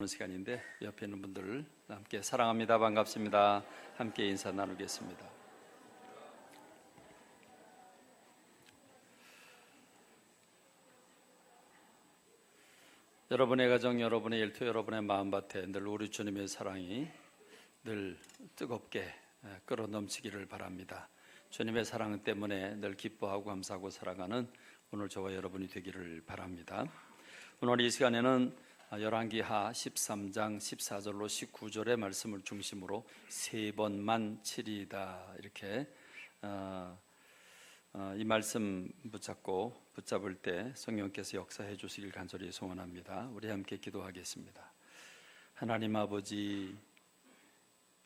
시간인데 옆에 있는 분들 함께 사랑합니다, 반갑습니다, 함께 인사 나누겠습니다. 여러분의 가정, 여러분의 일터, 여러분의 마음밭에 늘 우리 주님의 사랑이 늘 뜨겁게 끓어 넘치기를 바랍니다. 주님의 사랑 때문에 늘 기뻐하고 감사하고 살아가는 오늘 저와 여러분이 되기를 바랍니다. 오늘 이 시간에는 열왕기하 13장 14절로 19절의 말씀을 중심으로 세 번만 치리다, 이렇게 이 말씀 붙잡을 때 성령께서 역사해 주시길 간절히 소원합니다. 우리 함께 기도하겠습니다. 하나님 아버지,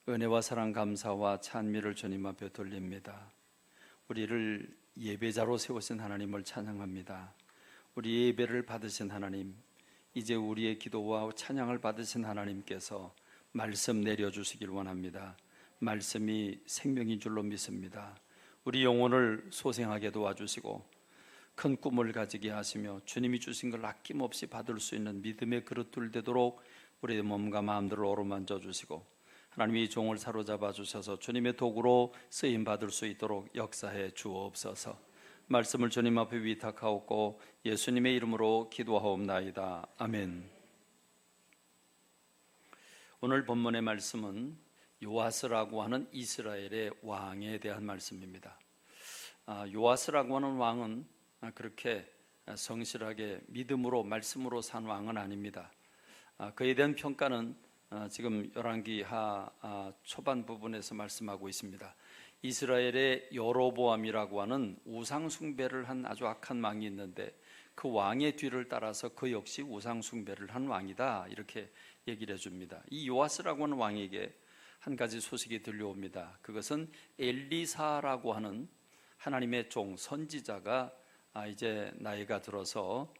은혜와 사랑, 감사와 찬미를 주님 앞에 돌립니다. 우리를 예배자로 세우신 하나님을 찬양합니다. 우리 예배를 받으신 하나님, 이제 우리의 기도와 찬양을 받으신 하나님께서 말씀 내려주시길 원합니다. 말씀이 생명인 줄로 믿습니다. 우리 영혼을 소생하게 도와주시고 큰 꿈을 가지게 하시며 주님이 주신 걸 아낌없이 받을 수 있는 믿음의 그릇들 되도록 우리의 몸과 마음들을 어루만져 주시고 하나님이 종을 사로잡아 주셔서 주님의 도구로 쓰임 받을 수 있도록 역사해 주옵소서. 말씀을 주님 앞에 위탁하옵고 예수님의 이름으로 기도하옵나이다. 아멘. 오늘 본문의 말씀은 요아스라고 하는 이스라엘의 왕에 대한 말씀입니다. 요아스라고 하는 왕은 그렇게 성실하게 믿음으로 말씀으로 산 왕은 아닙니다. 그에 대한 평가는 지금 열왕기하 초반 부분에서 말씀하고 있습니다. 이스라엘의 여로보암이라고 하는 우상 숭배를 한 아주 악한 왕이 있는데 그 왕의 뒤를 따라서 그 역시 우상 숭배를 한 왕이다, 이렇게 얘기를 해줍니다. 이 요아스라고 하는 왕에게 한 가지 소식이 들려옵니다. 그것은 엘리사라고 하는 하나님의 종 선지자가 이제 나이가 들어서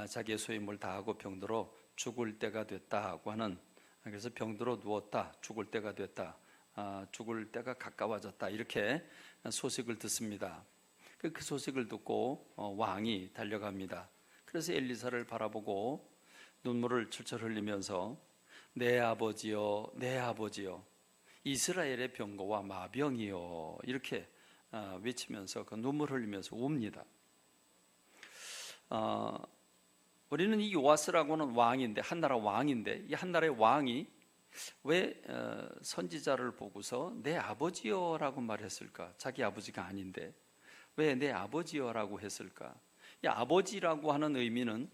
자기의 소임을 다하고 병들어 죽을 때가 됐다고 하는, 그래서 병들어 누웠다, 죽을 때가 됐다, 죽을 때가 가까워졌다, 이렇게 소식을 듣습니다. 그 소식을 듣고 왕이 달려갑니다. 그래서 엘리사를 바라보고 눈물을 철철 흘리면서 내 아버지여, 내 아버지여, 이스라엘의 병거와 마병이여, 이렇게 외치면서 그 눈물 흘리면서 웁니다. 우리는 이 요아스라고 하는 왕인데, 한나라 왕인데, 이 한나라의 왕이 왜 선지자를 보고서 내 아버지여라고 말했을까? 자기 아버지가 아닌데 왜 내 아버지여라고 했을까? 이 아버지라고 하는 의미는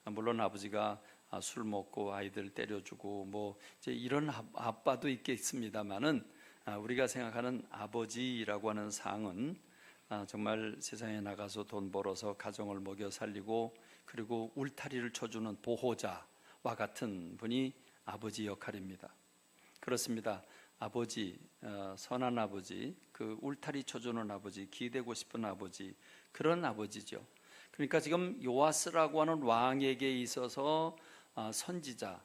물론 아버지가 술 먹고 아이들 때려주고 뭐 이제 이런 아빠도 있겠습니다만은 우리가 생각하는 아버지라고 하는 상은 정말 세상에 나가서 돈 벌어서 가정을 먹여 살리고 그리고 울타리를 쳐주는 보호자와 같은 분이 아버지 역할입니다. 그렇습니다. 아버지, 선한 아버지, 그 울타리 쳐주는 아버지, 기대고 싶은 아버지, 그런 아버지죠. 그러니까 지금 요아스라고 하는 왕에게 있어서 선지자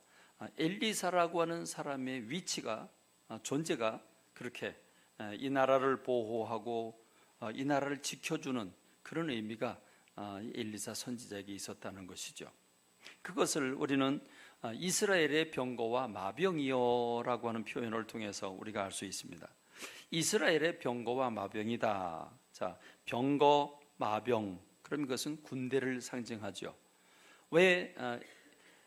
엘리사라고 하는 사람의 위치가, 존재가 그렇게 이 나라를 보호하고 이 나라를 지켜주는 그런 의미가 엘리사 선지자에게 있었다는 것이죠. 그것을 우리는 이스라엘의 병거와 마병이여라고 하는 표현을 통해서 우리가 알 수 있습니다. 이스라엘의 병거와 마병이다. 자, 병거, 마병, 그럼 이것은 군대를 상징하죠. 왜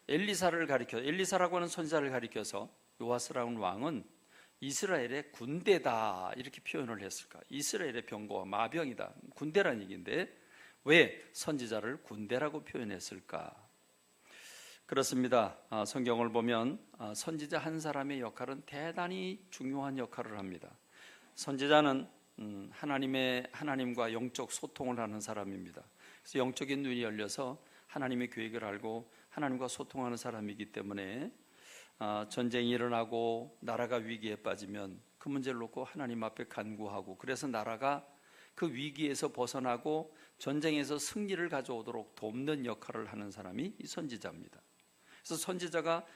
엘리사라고 하는 선지자를 가리켜서 요아스라는 왕은 이스라엘의 군대다, 이렇게 표현을 했을까? 이스라엘의 병거와 마병이다, 군대라는 얘기인데 왜 선지자를 군대라고 표현했을까? 그렇습니다. 성경을 보면 선지자 한 사람의 역할은 대단히 중요한 역할을 합니다. 선지자는 하나님과 영적 소통을 하는 사람입니다. 그래서 영적인 눈이 열려서 하나님의 계획을 알고 하나님과 소통하는 사람이기 때문에 전쟁이 일어나고 나라가 위기에 빠지면 그 문제를 놓고 하나님 앞에 간구하고, 그래서 나라가 그 위기에서 벗어나고 전쟁에서 승리를 가져오도록 돕는 역할을 하는 사람이 이 선지자입니다. 그래서 선지자가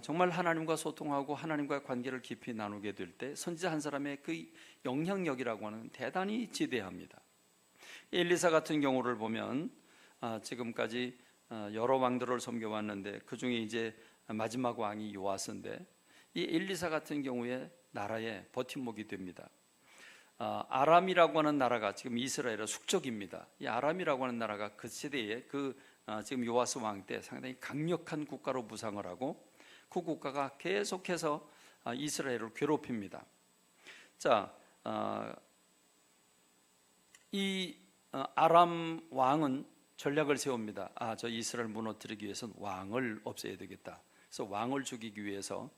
정말 하나님과 소통하고 하나님과의 관계를 깊이 나누게 될 때 선지자 한 사람의 그 영향력이라고 하는 대단히 지대합니다. 엘리사 같은 경우를 보면 지금까지 여러 왕들을 섬겨왔는데 그 중에 이제 마지막 왕이 요아스인데 이 엘리사 같은 경우에 나라의 버팀목이 됩니다. 아람이라고 하는 나라가 지금 이스라엘의 숙적입니다. 이 아람이라고 하는 나라가 그 시대에 지금 요아스 왕 때 상당히 강력한 국가로 무상을 하고 그 국가가 계속해서 이스라엘을 괴롭힙니다. 자, 이 아람 왕은 전략을 세웁니다. 저 이스라엘 무너뜨리기 위해서는 왕을 없애야 되겠다. 그래서 왕을 죽이기 위해서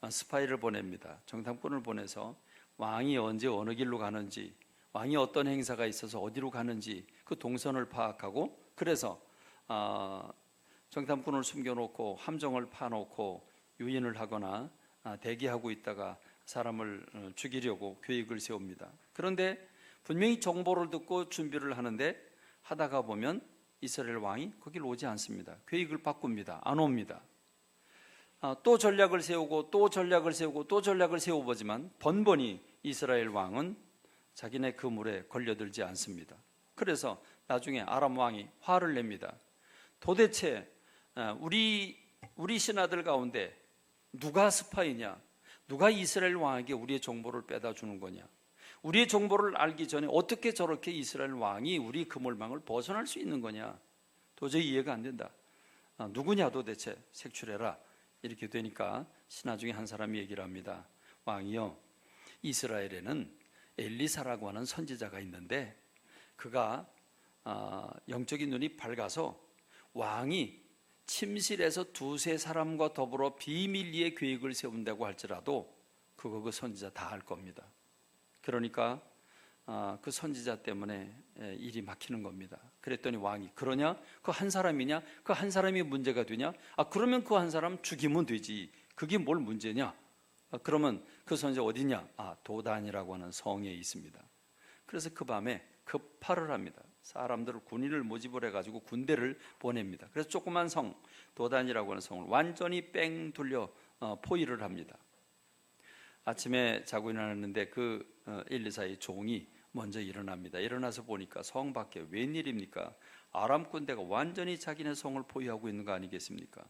스파이를 보냅니다. 정탐꾼을 보내서 왕이 언제 어느 길로 가는지, 왕이 어떤 행사가 있어서 어디로 가는지 그 동선을 파악하고, 그래서 정탐꾼을 숨겨놓고 함정을 파놓고 유인을 하거나 대기하고 있다가 사람을 죽이려고 계획을 세웁니다. 그런데 분명히 정보를 듣고 준비를 하는데 하다가 보면 이스라엘 왕이 거길 오지 않습니다. 계획을 바꿉니다. 안 옵니다. 또 전략을 세우고 또 전략을 세우고 또 전략을 세워보지만 번번이 이스라엘 왕은 자기네 그물에 걸려들지 않습니다. 그래서 나중에 아람 왕이 화를 냅니다. 도대체 우리 신하들 가운데 누가 스파이냐? 누가 이스라엘 왕에게 우리의 정보를 빼다 주는 거냐? 우리의 정보를 알기 전에 어떻게 저렇게 이스라엘 왕이 우리 그물망을 벗어날 수 있는 거냐? 도저히 이해가 안 된다. 누구냐 도대체 색출해라. 이렇게 되니까 신하 중에 한 사람이 얘기를 합니다. 왕이요, 이스라엘에는 엘리사라고 하는 선지자가 있는데 그가 영적인 눈이 밝아서 왕이 침실에서 두세 사람과 더불어 비밀리에 계획을 세운다고 할지라도 그거 그 선지자 다 알 겁니다. 그러니까 그 선지자 때문에 일이 막히는 겁니다. 그랬더니 왕이 그러냐? 그 한 사람이냐? 그 한 사람이 문제가 되냐? 그러면 그 한 사람 죽이면 되지. 그게 뭘 문제냐? 그러면 그 선지자 어디냐? 도단이라고 하는 성에 있습니다. 그래서 그 밤에 급파를 합니다. 사람들을 군인을 모집을 해가지고 군대를 보냅니다. 그래서 조그만 성 도단이라고 하는 성을 완전히 뺑 돌려 포위를 합니다. 아침에 자고 일어났는데 엘리사의 종이 먼저 일어납니다. 일어나서 보니까 성 밖에 웬일입니까? 아람 군대가 완전히 자기네 성을 포위하고 있는 거 아니겠습니까?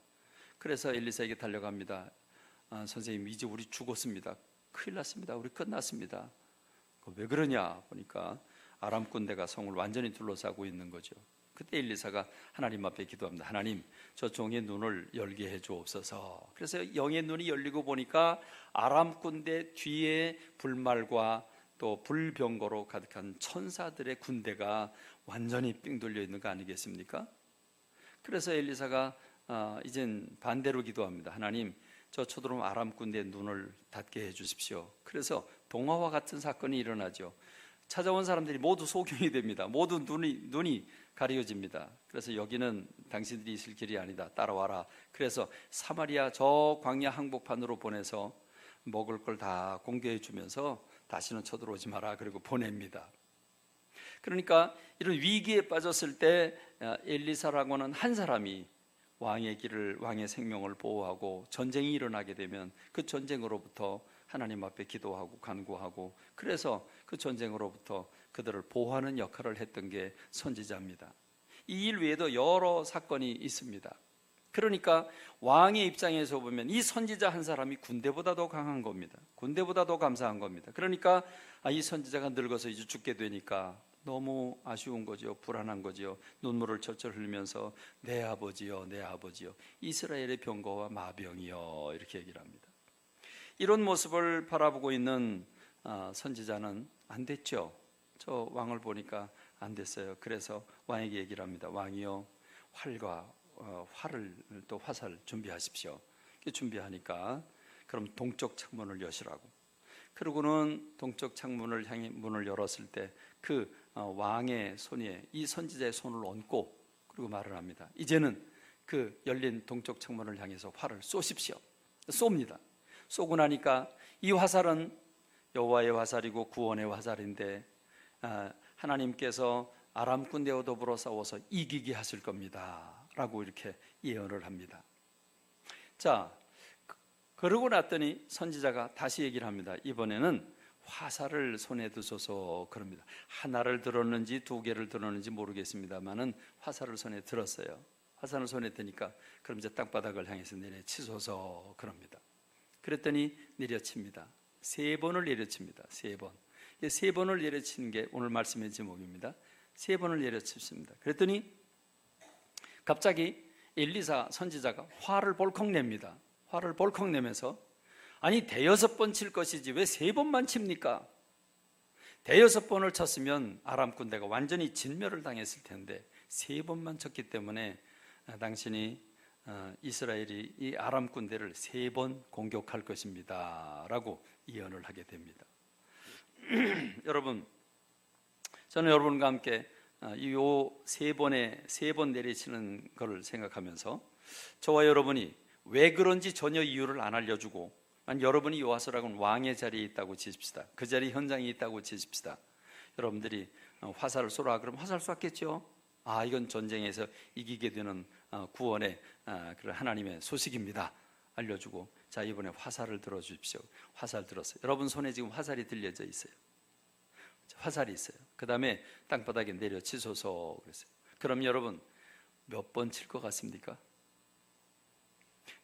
그래서 엘리사에게 달려갑니다. 선생님, 이제 우리 죽었습니다. 큰일 났습니다. 우리 끝났습니다. 왜 그러냐 보니까 아람 군대가 성을 완전히 둘러싸고 있는 거죠. 그때 엘리사가 하나님 앞에 기도합니다. 하나님, 저 종의 눈을 열게 해 주옵소서. 그래서 영의 눈이 열리고 보니까 아람 군대 뒤에 불말과 또 불병거로 가득한 천사들의 군대가 완전히 삥 돌려 있는 거 아니겠습니까? 그래서 엘리사가 이젠 반대로 기도합니다. 하나님, 저 쳐들어온 아람 군대의 눈을 닫게 해 주십시오. 그래서 동화와 같은 사건이 일어나죠. 찾아온 사람들이 모두 소경이 됩니다. 모두 눈이 가려집니다. 그래서 여기는 당신들이 있을 길이 아니다. 따라와라. 그래서 사마리아 저 광야 항복판으로 보내서 먹을 걸 다 공개해 주면서 다시는 쳐들어오지 마라. 그리고 보냅니다. 그러니까 이런 위기에 빠졌을 때 엘리사라고 하는 한 사람이 왕의 길을, 왕의 생명을 보호하고 전쟁이 일어나게 되면 그 전쟁으로부터 하나님 앞에 기도하고 간구하고, 그래서 그 전쟁으로부터 그들을 보호하는 역할을 했던 게 선지자입니다. 이 일 외에도 여러 사건이 있습니다. 그러니까 왕의 입장에서 보면 이 선지자 한 사람이 군대보다 더 강한 겁니다. 군대보다 더 감사한 겁니다. 그러니까 이 선지자가 늙어서 이제 죽게 되니까 너무 아쉬운 거죠. 불안한 거죠. 눈물을 철철 흘리면서 내 아버지요, 내 아버지요, 이스라엘의 병거와 마병이요, 이렇게 얘기를 합니다. 이런 모습을 바라보고 있는 선지자는 안 됐죠. 저 왕을 보니까 안 됐어요. 그래서 왕에게 얘기를 합니다. 왕이요, 활과 활을 또 화살 준비하십시오. 준비하니까 그럼 동쪽 창문을 여시라고. 그러고는 동쪽 창문을 향해 문을 열었을 때 그 왕의 손에 이 선지자의 손을 얹고 그리고 말을 합니다. 이제는 그 열린 동쪽 창문을 향해서 활을 쏘십시오. 쏩니다. 쏘고 나니까 이 화살은 여호와의 화살이고 구원의 화살인데 하나님께서 아람 군대와 더불어 싸워서 이기게 하실 겁니다 라고 이렇게 예언을 합니다. 자, 그러고 났더니 선지자가 다시 얘기를 합니다. 이번에는 화살을 손에 드소서 그럽니다. 하나를 들었는지 두 개를 들었는지 모르겠습니다만은 화살을 손에 들었어요. 화살을 손에 드니까 그럼 이제 땅바닥을 향해서 내려치소서 그럽니다. 그랬더니 내려칩니다. 3번을 내려칩니다. 3번. 이 3번을 내려치는 게 오늘 말씀의 제목입니다. 3번을 내려치십니다. 그랬더니 갑자기 엘리사 선지자가 화를 벌컥 냅니다. 화를 벌컥 내면서 아니 대여섯 번 칠 것이지 왜 3번만 칩니까? 대여섯 번을 쳤으면 아람 군대가 완전히 진멸을 당했을 텐데 3번만 쳤기 때문에 당신이 이스라엘이 이 아람 군대를 3번 공격할 것입니다 라고 예언을 하게 됩니다. 여러분, 저는 여러분과 함께 이 3번 내리치는 것을 생각하면서 저와 여러분이 왜 그런지 전혀 이유를 안 알려주고 여러분이 요아스라고는 왕의 자리에 있다고 치십시다. 그 자리 현장에 있다고 치십시다. 여러분들이 화살을 쏘라 그러면 화살 쐈겠죠. 이건 전쟁에서 이기게 되는 구원의 그런 하나님의 소식입니다 알려주고, 자 이번에 화살을 들어주십시오. 화살 들었어요. 여러분 손에 지금 화살이 들려져 있어요. 화살이 있어요. 그 다음에 땅바닥에 내려치소서 그랬어요. 그럼 여러분 몇 번 칠 것 같습니까?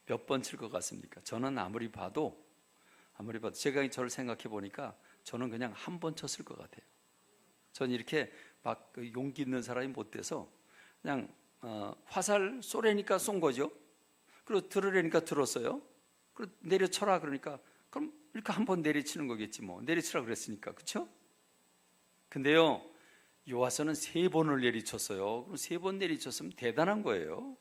몇 번 칠 것 같습니까? 저는 아무리 봐도 제가 저를 생각해 보니까 저는 그냥 한 번 쳤을 것 같아요. 저는 이렇게 막 용기 있는 사람이 못 돼서 그냥 화살 쏘래니까 쏜 거죠. 그리고 들으려니까 들었어요. 그리고 내려쳐라 그러니까 그럼 이렇게 한 번 내리치는 거겠지 뭐. 내리치라 그랬으니까. 그렇죠? 근데요 요아스는 3번을 내리쳤어요. 그럼 3번 내리쳤으면 대단한 거예요.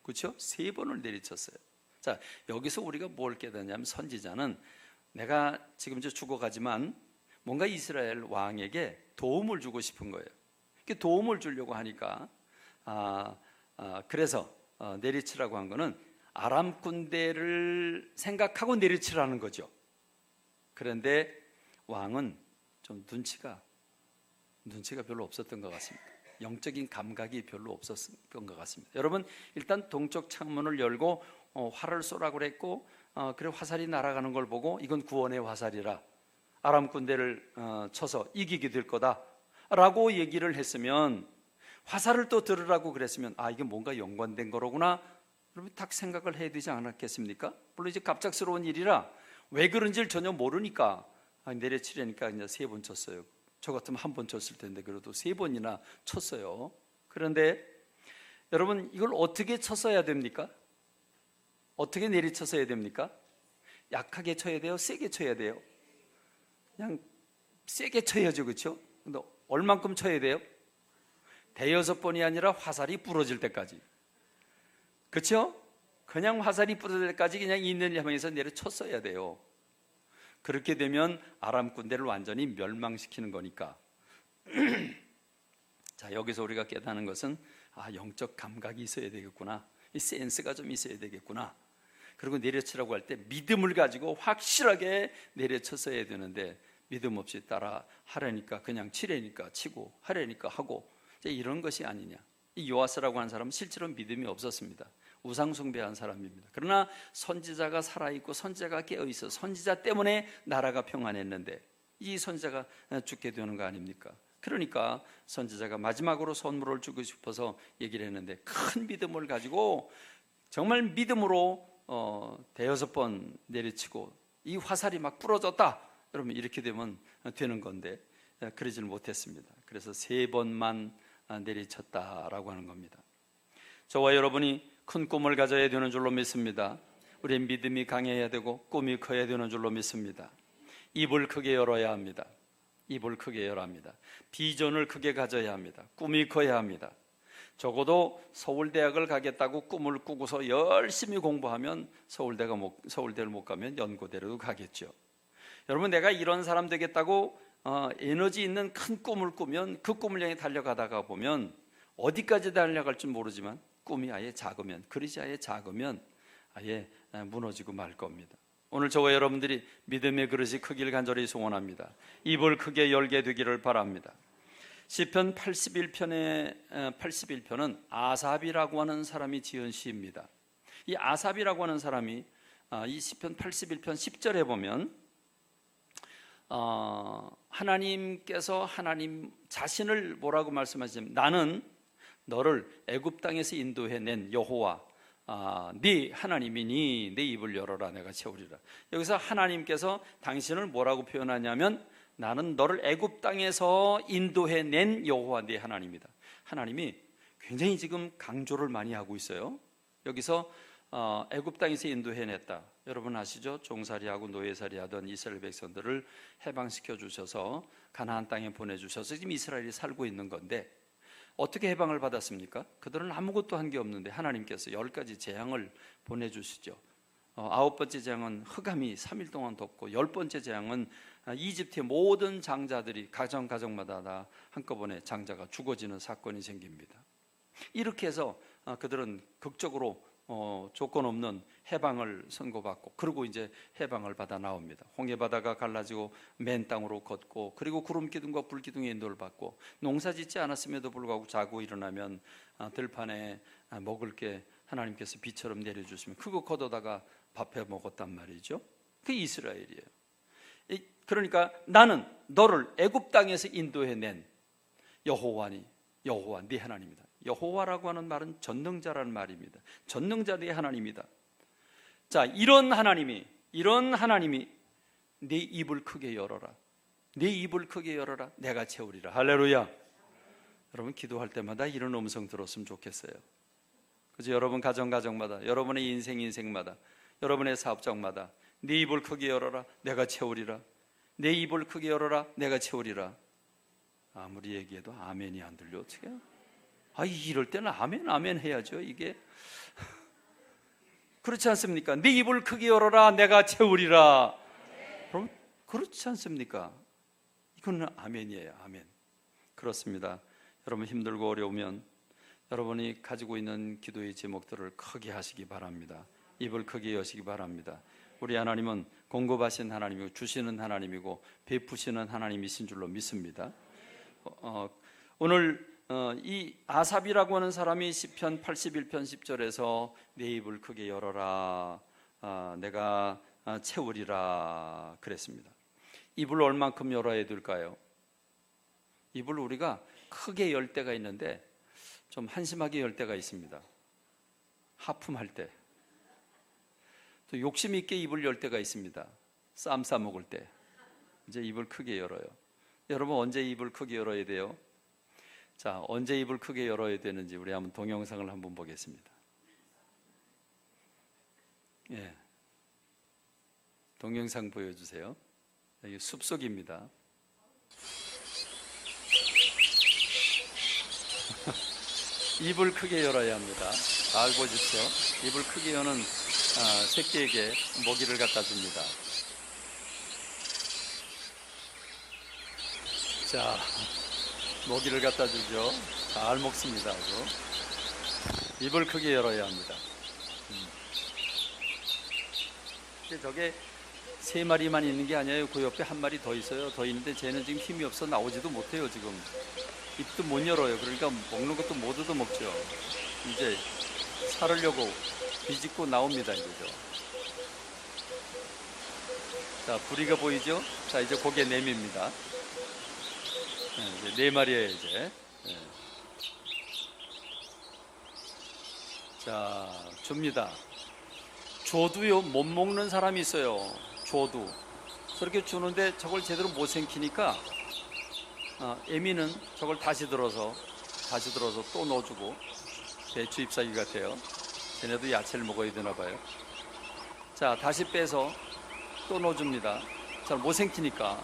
그렇죠? 3번을 내리쳤어요. 자, 여기서 우리가 뭘 깨닫냐면 선지자는 내가 지금 죽어가지만 뭔가 이스라엘 왕에게 도움을 주고 싶은 거예요. 도움을 주려고 하니까 그래서 내리치라고 한 거는 아람 군대를 생각하고 내리치라는 거죠. 그런데 왕은 좀 눈치가 별로 없었던 것 같습니다. 영적인 감각이 별로 없었던 것 같습니다. 여러분 일단 동쪽 창문을 열고 활을 쏘라고 그랬고 그리고 화살이 날아가는 걸 보고 이건 구원의 화살이라 아람 군대를 쳐서 이기게 될 거다 라고 얘기를 했으면, 화살을 또 들으라고 그랬으면 이게 뭔가 연관된 거로구나 여러분 딱 생각을 해야 되지 않았겠습니까? 물론 이제 갑작스러운 일이라 왜 그런지를 전혀 모르니까 내려치려니까 이제 3번 쳤어요. 저 같으면 한 번 쳤을 텐데 그래도 3번이나 쳤어요. 그런데 여러분 이걸 어떻게 쳤어야 됩니까? 어떻게 내리쳤어야 됩니까? 약하게 쳐야 돼요? 세게 쳐야 돼요? 그냥 세게 쳐야죠. 그렇죠? 근데 얼만큼 쳐야 돼요? 대여섯 번이 아니라 화살이 부러질 때까지. 그렇죠? 그냥 화살이 부러질 때까지 그냥 있는 향해서 내려쳤어야 돼요. 그렇게 되면 아람 군대를 완전히 멸망시키는 거니까. 자, 여기서 우리가 깨닫는 것은 영적 감각이 있어야 되겠구나. 이 센스가 좀 있어야 되겠구나. 그리고 내려치라고 할 때 믿음을 가지고 확실하게 내려쳤어야 되는데 믿음 없이 따라 하려니까 그냥 치려니까 치고 하려니까 하고 이런 것이 아니냐. 이 요아스라고 하는 사람은 실제로 믿음이 없었습니다. 우상 숭배한 사람입니다. 그러나 선지자가 살아있고 선지자가 깨어있어 선지자 때문에 나라가 평안했는데 이 선지자가 죽게 되는 거 아닙니까? 그러니까 선지자가 마지막으로 선물을 주고 싶어서 얘기를 했는데 큰 믿음을 가지고 정말 믿음으로 대여섯 번 내리치고 이 화살이 막 부러졌다 여러분 이렇게 되면 되는 건데 그러지는 못했습니다. 그래서 3번만 내리쳤다라고 하는 겁니다. 저와 여러분이 큰 꿈을 가져야 되는 줄로 믿습니다. 우리의 믿음이 강해야 되고 꿈이 커야 되는 줄로 믿습니다. 입을 크게 열어야 합니다. 입을 크게 열어야 합니다. 비전을 크게 가져야 합니다. 꿈이 커야 합니다. 적어도 서울대학을 가겠다고 꿈을 꾸고서 열심히 공부하면 서울대를 못 가면 연고대로도 가겠죠. 여러분 내가 이런 사람 되겠다고 에너지 있는 큰 꿈을 꾸면 그 꿈을 향해 달려가다가 보면 어디까지 달려갈지 모르지만 꿈이 아예 작으면 그릇이 아예 작으면 아예 무너지고 말 겁니다. 오늘 저와 여러분들이 믿음의 그릇이 크기를 간절히 소원합니다. 입을 크게 열게 되기를 바랍니다. 시편 81편은 아삽이라고 하는 사람이 지은 시입니다. 이 아삽이라고 하는 사람이 이 시편 81편 10절에 보면 하나님께서 하나님 자신을 뭐라고 말씀하시냐면 너를 애굽 땅에서 인도해낸 여호와 네 하나님이니 내 입을 열어라 내가 채우리라. 여기서 하나님께서 당신을 뭐라고 표현하냐면 나는 너를 애굽 땅에서 인도해낸 여호와 네 하나님이다. 하나님이 굉장히 지금 강조를 많이 하고 있어요. 여기서 애굽 땅에서 인도해냈다. 여러분 아시죠? 종살이하고 노예살이하던 이스라엘 백성들을 해방시켜 주셔서 가나안 땅에 보내주셔서 지금 이스라엘이 살고 있는 건데 어떻게 해방을 받았습니까? 그들은 아무것도 한 게 없는데 하나님께서 10가지 재앙을 보내주시죠. 9번째 재앙은 흑암이 3일 동안 덮고 10번째 재앙은 이집트의 모든 장자들이 가정마다 다 한꺼번에 장자가 죽어지는 사건이 생깁니다. 이렇게 해서 그들은 극적으로 조건 없는 해방을 선고받고 그리고 이제 해방을 받아 나옵니다. 홍해바다가 갈라지고 맨 땅으로 걷고 그리고 구름기둥과 불기둥의 인도를 받고 농사짓지 않았음에도 불구하고 자고 일어나면 들판에 먹을 게 하나님께서 비처럼 내려주시면 그거 걷어다가 밥해 먹었단 말이죠. 그게 이스라엘이에요. 그러니까 나는 너를 애굽 땅에서 인도해낸 여호와 네 하나님이다. 여호와라고 하는 말은 전능자라는 말입니다. 전능자 네 하나님이다. 자, 이런 하나님이 네 입을 크게 열어라. 네 입을 크게 열어라. 내가 채우리라. 할렐루야. 여러분 기도할 때마다 이런 음성 들었으면 좋겠어요. 그죠? 여러분 가정마다, 여러분의 인생마다, 여러분의 사업장마다 네 입을 크게 열어라. 내가 채우리라. 내 입을 크게 열어라. 내가 채우리라. 아무리 얘기해도 아멘이 안 들려 어떻게 해요? 이럴 때는 아멘 해야죠. 이게 그렇지 않습니까? 네 입을 크게 열어라 내가 채우리라. 그럼 그렇지 않습니까? 이거는 아멘이에요. 아멘. 그렇습니다. 여러분 힘들고 어려우면 여러분이 가지고 있는 기도의 제목들을 크게 하시기 바랍니다. 입을 크게 여시기 바랍니다. 우리 하나님은 공급하신 하나님이고 주시는 하나님이고 베푸시는 하나님이신 줄로 믿습니다. 오늘 이 아삽이라고 하는 사람이 시편 81편 10절에서 내 입을 크게 열어라 내가 채우리라 그랬습니다. 입을 얼만큼 열어야 될까요? 입을 우리가 크게 열 때가 있는데 좀 한심하게 열 때가 있습니다. 하품할 때. 또 욕심 있게 입을 열 때가 있습니다. 쌈 싸 먹을 때. 이제 입을 크게 열어요. 여러분 언제 입을 크게 열어야 돼요? 자, 언제 입을 크게 열어야 되는지 우리 한번 동영상을 한번 보겠습니다. 예, 동영상 보여주세요. 여기 숲속입니다. 입을 크게 열어야 합니다. 잘 보십시오. 입을 크게 여는 새끼에게 먹이를 갖다 줍니다. 자, 먹이를 갖다 주죠. 잘 먹습니다. 아주. 입을 크게 열어야 합니다. 저게 3마리만 있는 게 아니에요. 그 옆에 1마리 더 있어요. 더 있는데 쟤는 지금 힘이 없어 나오지도 못해요. 지금 입도 못 열어요. 그러니까 먹는 것도 못 얻어먹죠. 이제 살으려고 비집고 나옵니다. 이제죠. 자, 부리가 보이죠? 자, 이제 고개 내밉니다. 이제 4마리예요 이제. 네. 자, 줍니다. 줘도요 못 먹는 사람이 있어요. 줘도 그렇게 주는데 저걸 제대로 못 생기니까 애미는 저걸 다시 들어서 또 넣어주고 배추 잎사귀 같아요. 쟤네도 야채를 먹어야 되나 봐요. 자, 다시 빼서 또 넣어줍니다. 잘 못 생기니까.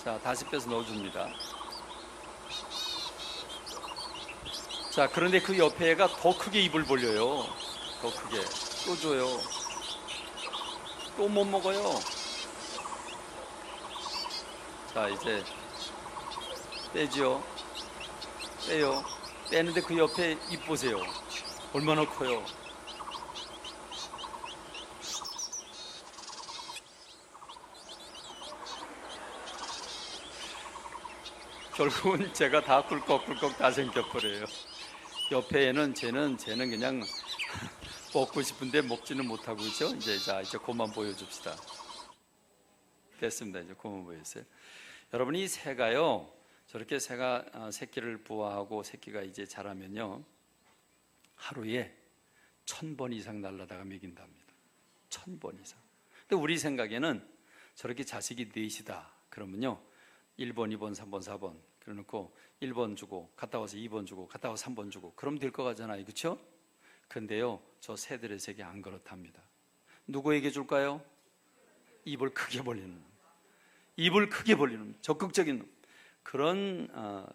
자, 다시 빼서 넣어줍니다. 자, 그런데 그 옆에 애가 더 크게 입을 벌려요. 더 크게. 또 줘요. 또 못 먹어요. 자, 이제 빼죠. 빼요. 빼는데 그 옆에 입 보세요. 얼마나 커요. 결국은 제가 다 꿀꺽꿀꺽 다 생겨버려요. 옆에 애는 쟤는 그냥 먹고 싶은데 먹지는 못하고 있죠. 이제 그만 보여줍시다. 됐습니다. 이제 그만 보여주세요. 여러분 이 새가요 저렇게 새가 새끼를 부화하고 새끼가 이제 자라면요, 하루에 1000번 이상 날라다가 먹인답니다. 1000번 이상. 근데 우리 생각에는 저렇게 자식이 넷이다 그러면요, 1번, 2번, 3번, 4번 그래놓고 1번 주고 갔다 와서 2번 주고 갔다 와서 3번 주고 그럼 될 것 같잖아요, 그렇죠? 근데요, 저 새들의 세계 안 그렇답니다. 누구에게 줄까요? 입을 크게 벌리는, 입을 크게 벌리는 적극적인 그런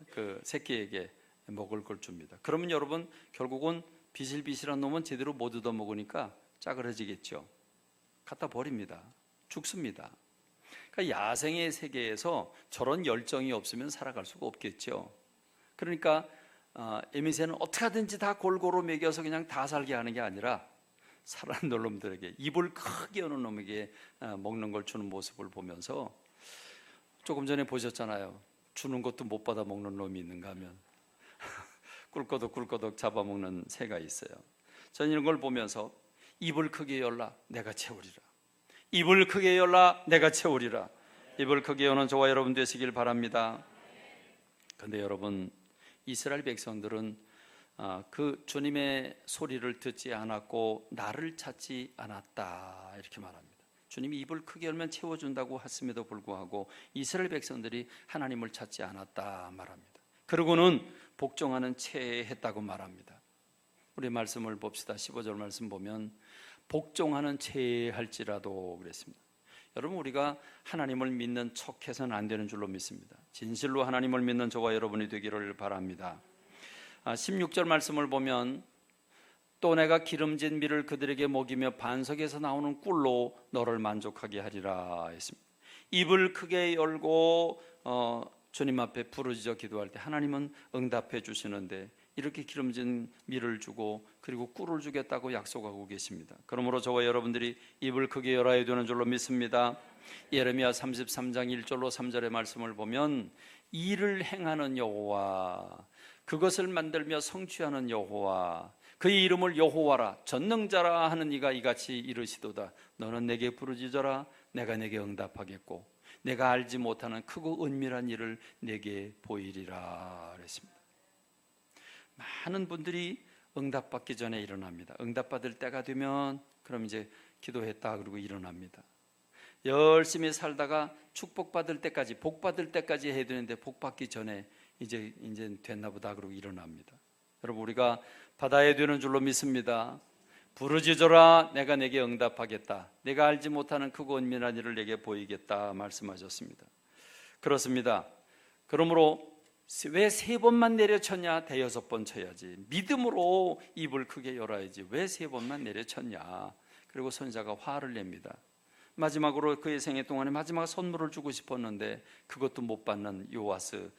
그 새끼에게 먹을 걸 줍니다. 그러면 여러분, 결국은 비실비실한 놈은 제대로 못 얻어 먹으니까 짜그러지겠죠. 갖다 버립니다. 죽습니다. 그러니까 야생의 세계에서 저런 열정이 없으면 살아갈 수가 없겠죠. 그러니까 에미새는 어떻게 하든지 다 골고루 먹여서 그냥 다 살게 하는 게 아니라 살아난 놈들에게, 입을 크게 여는 놈에게 먹는 걸 주는 모습을 보면서, 조금 전에 보셨잖아요. 주는 것도 못 받아 먹는 놈이 있는가 하면 꿀거덕 잡아먹는 새가 있어요. 저는 이런 걸 보면서 입을 크게 열라 내가 채우리라, 입을 크게 열라 내가 채우리라. 입을 크게 여는 저와 여러분 되시길 바랍니다. 그런데 여러분, 이스라엘 백성들은 그 주님의 소리를 듣지 않았고 나를 찾지 않았다 이렇게 말합니다. 주님이 입을 크게 열면 채워준다고 했음에도 불구하고 이스라엘 백성들이 하나님을 찾지 않았다 말합니다. 그러고는 복종하는 채 했다고 말합니다. 우리 말씀을 봅시다. 15절 말씀 보면 복종하는 채 할지라도 그랬습니다. 여러분, 우리가 하나님을 믿는 척해서는 안 되는 줄로 믿습니다. 진실로 하나님을 믿는 저와 여러분이 되기를 바랍니다. 16절 말씀을 보면 또 내가 기름진 밀을 그들에게 먹이며 반석에서 나오는 꿀로 너를 만족하게 하리라 했습니다. 입을 크게 열고 주님 앞에 부르짖어 기도할 때 하나님은 응답해 주시는데, 이렇게 기름진 밀을 주고 그리고 꿀을 주겠다고 약속하고 계십니다. 그러므로 저와 여러분들이 입을 크게 열어야 되는 줄로 믿습니다. 예레미야 33장 1절로 3절의 말씀을 보면 일을 행하는 여호와, 그것을 만들며 성취하는 여호와, 그의 이름을 여호와라 전능자라 하는 이가 이같이 이르시도다. 너는 내게 부르짖어라 내가 내게 응답하겠고 내가 알지 못하는 크고 은밀한 일을 내게 보이리라 그랬습니다. 많은 분들이 응답받기 전에 일어납니다. 응답받을 때가 되면 그럼 이제 기도했다 그러고 일어납니다. 열심히 살다가 축복받을 때까지, 복받을 때까지 해야 되는데 복받기 전에 이제 됐나 보다 그러고 일어납니다. 여러분, 우리가 받아야 되는 줄로 믿습니다. 부르짖어라 내가 내게 응답하겠다, 내가 알지 못하는 크고 은밀한 일을 내게 보이겠다 말씀하셨습니다. 그렇습니다. 그러므로 왜 3번만 내려쳤냐? 대여섯 번 쳐야지. 믿음으로 입을 크게 열어야지. 왜 3번만 내려쳤냐? 그리고 선지자가 화를 냅니다. 마지막으로 그의 생애 동안에 마지막 선물을 주고 싶었는데 그것도 못 받는 요아스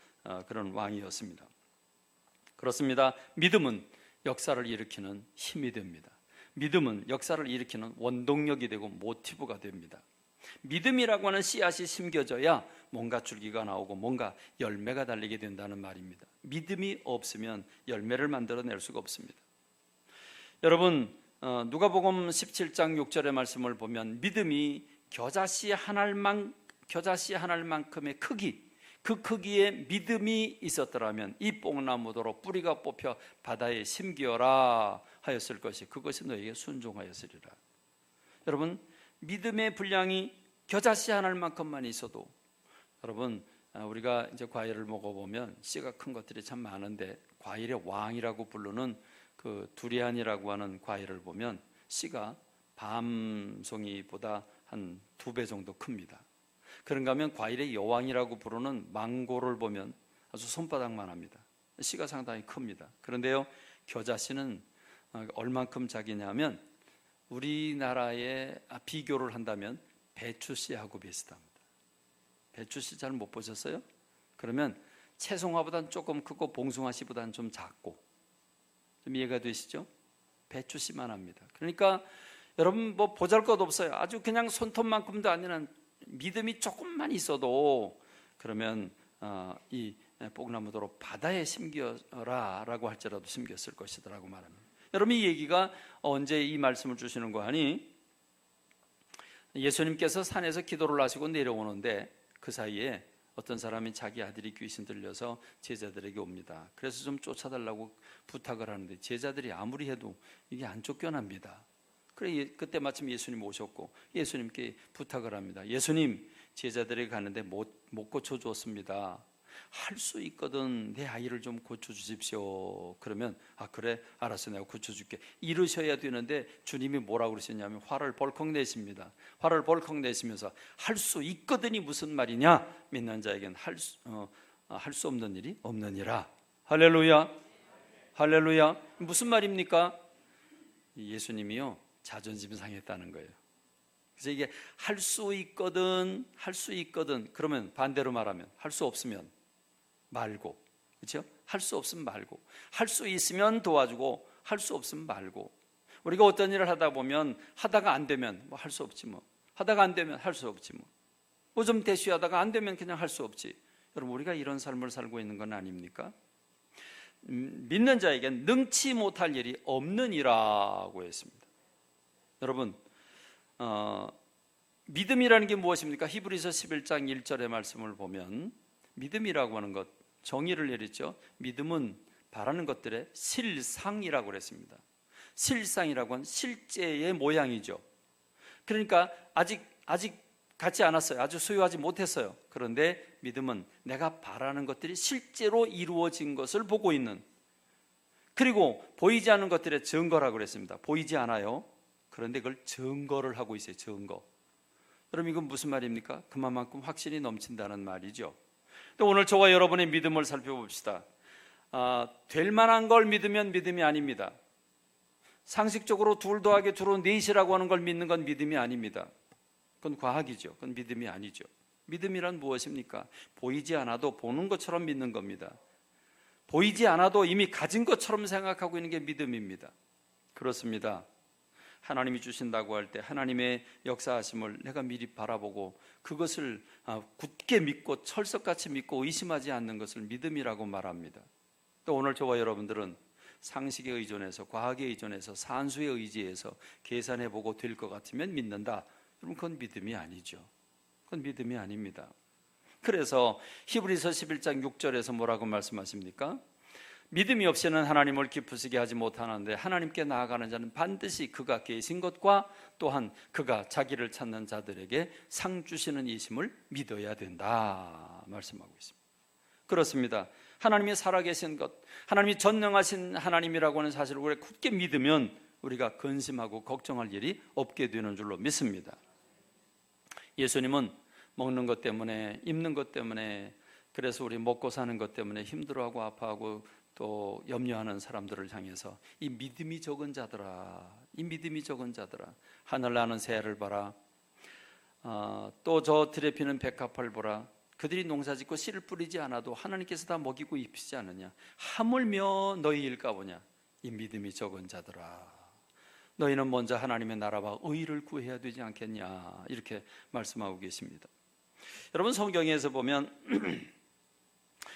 그런 왕이었습니다. 그렇습니다. 믿음은 역사를 일으키는 힘이 됩니다. 믿음은 역사를 일으키는 원동력이 되고 모티브가 됩니다. 믿음이라고 하는 씨앗이 심겨져야 뭔가 줄기가 나오고 뭔가 열매가 달리게 된다는 말입니다. 믿음이 없으면 열매를 만들어낼 수가 없습니다. 여러분, 누가복음 17장 6절의 말씀을 보면 믿음이 겨자씨 한 알만큼의 크기, 그 크기에 믿음이 있었더라면 이 뽕나무도로 뿌리가 뽑혀 바다에 심기어라 하였을 것이 그것이 너에게 순종하였으리라. 여러분, 믿음의 분량이 겨자씨 한 알만큼만 있어도, 여러분, 우리가 이제 과일을 먹어보면 씨가 큰 것들이 참 많은데 과일의 왕이라고 부르는 그 두리안이라고 하는 과일을 보면 씨가 밤송이보다 한 2배 정도 큽니다. 그런가 하면 과일의 여왕이라고 부르는 망고를 보면 아주 손바닥만 합니다. 씨가 상당히 큽니다. 그런데요, 겨자씨는 얼만큼 작이냐면 우리나라에 비교를 한다면 배추씨하고 비슷합니다. 배추씨 잘 못 보셨어요? 그러면 채송화보다는 조금 크고 봉숭아씨보다는 좀 작고, 좀 이해가 되시죠? 배추씨만 합니다. 그러니까 여러분, 뭐 보잘것 없어요. 아주 그냥 손톱만큼도 아니라 믿음이 조금만 있어도 그러면 이 뽕나무도로 바다에 심겨라 라고 할지라도 심겼을 것이더라고 말합니다. 여러분, 이 얘기가 언제 이 말씀을 주시는 거 하니, 예수님께서 산에서 기도를 하시고 내려오는데 그 사이에 어떤 사람이 자기 아들이 귀신 들려서 제자들에게 옵니다. 그래서 좀 쫓아달라고 부탁을 하는데 제자들이 아무리 해도 이게 안 쫓겨납니다. 그때 마침 예수님 오셨고 예수님께 부탁을 합니다. 예수님, 제자들에게 가는데 못 고쳐주었습니다. 할 수 있거든 내 아이를 좀 고쳐주십시오. 그러면 그래 알았어, 내가 고쳐줄게 이러셔야 되는데 주님이 뭐라고 그러셨냐면 화를 벌컥 내십니다. 화를 벌컥 내시면서 할 수 있거든이 무슨 말이냐, 믿는 자에겐 할 수 없는 일이 없느니라. 할렐루야, 할렐루야. 무슨 말입니까? 예수님이요 자존심 상했다는 거예요. 그래서 이게 할 수 있거든, 할 수 있거든, 그러면 반대로 말하면 할 수 없으면 말고, 그렇죠? 할 수 없으면 말고, 할 수 있으면 도와주고, 할 수 없으면 말고. 우리가 어떤 일을 하다 보면 하다가 안 되면 뭐 할 수 없지 뭐, 하다가 안 되면 할 수 없지 뭐 좀 대쉬하다가 안 되면 그냥 할 수 없지. 여러분, 우리가 이런 삶을 살고 있는 건 아닙니까? 믿는 자에겐 능치 못할 일이 없느니라고 했습니다. 여러분, 믿음이라는 게 무엇입니까? 히브리서 11장 1절의 말씀을 보면 믿음이라고 하는 것, 정의를 내렸죠. 믿음은 바라는 것들의 실상이라고 그랬습니다. 실상이라고 하는 실제의 모양이죠. 그러니까 아직 갖지 않았어요. 아주 소유하지 못했어요. 그런데 믿음은 내가 바라는 것들이 실제로 이루어진 것을 보고 있는, 그리고 보이지 않는 것들의 증거라고 그랬습니다. 보이지 않아요. 그런데 그걸 증거를 하고 있어요. 증거. 여러분, 이건 무슨 말입니까? 그만큼 확신이 넘친다는 말이죠. 또 오늘 저와 여러분의 믿음을 살펴봅시다. 될 만한 걸 믿으면 믿음이 아닙니다. 상식적으로 2 더하기 2로 4이라고 하는 걸 믿는 건 믿음이 아닙니다. 그건 과학이죠. 그건 믿음이 아니죠. 믿음이란 무엇입니까? 보이지 않아도 보는 것처럼 믿는 겁니다. 보이지 않아도 이미 가진 것처럼 생각하고 있는 게 믿음입니다. 그렇습니다. 하나님이 주신다고 할 때 하나님의 역사하심을 내가 미리 바라보고 그것을 굳게 믿고 철석같이 믿고 의심하지 않는 것을 믿음이라고 말합니다. 또 오늘 저와 여러분들은 상식에 의존해서, 과학에 의존해서, 산수에 의지해서 계산해보고 될 것 같으면 믿는다. 그럼 그건 믿음이 아니죠. 그건 믿음이 아닙니다. 그래서 히브리서 11장 6절에서 뭐라고 말씀하십니까? 믿음이 없이는 하나님을 기쁘시게 하지 못하는데 하나님께 나아가는 자는 반드시 그가 계신 것과 또한 그가 자기를 찾는 자들에게 상 주시는 이심을 믿어야 된다 말씀하고 있습니다. 그렇습니다. 하나님이 살아계신 것, 하나님이 전능하신 하나님이라고 하는 사실을 우리가 굳게 믿으면 우리가 근심하고 걱정할 일이 없게 되는 줄로 믿습니다. 예수님은 먹는 것 때문에, 입는 것 때문에, 그래서 우리 먹고 사는 것 때문에 힘들어하고 아파하고 또 염려하는 사람들을 향해서 이 믿음이 적은 자들아, 이 믿음이 적은 자들아, 하늘 나는 새를 봐라, 또 저 들에 피는 백합화를 보라. 그들이 농사짓고 씨를 뿌리지 않아도 하나님께서 다 먹이고 입히지 않느냐. 하물며 너희일까 보냐. 이 믿음이 적은 자들아, 너희는 먼저 하나님의 나라와 의를 구해야 되지 않겠냐. 이렇게 말씀하고 계십니다. 여러분, 성경에서 보면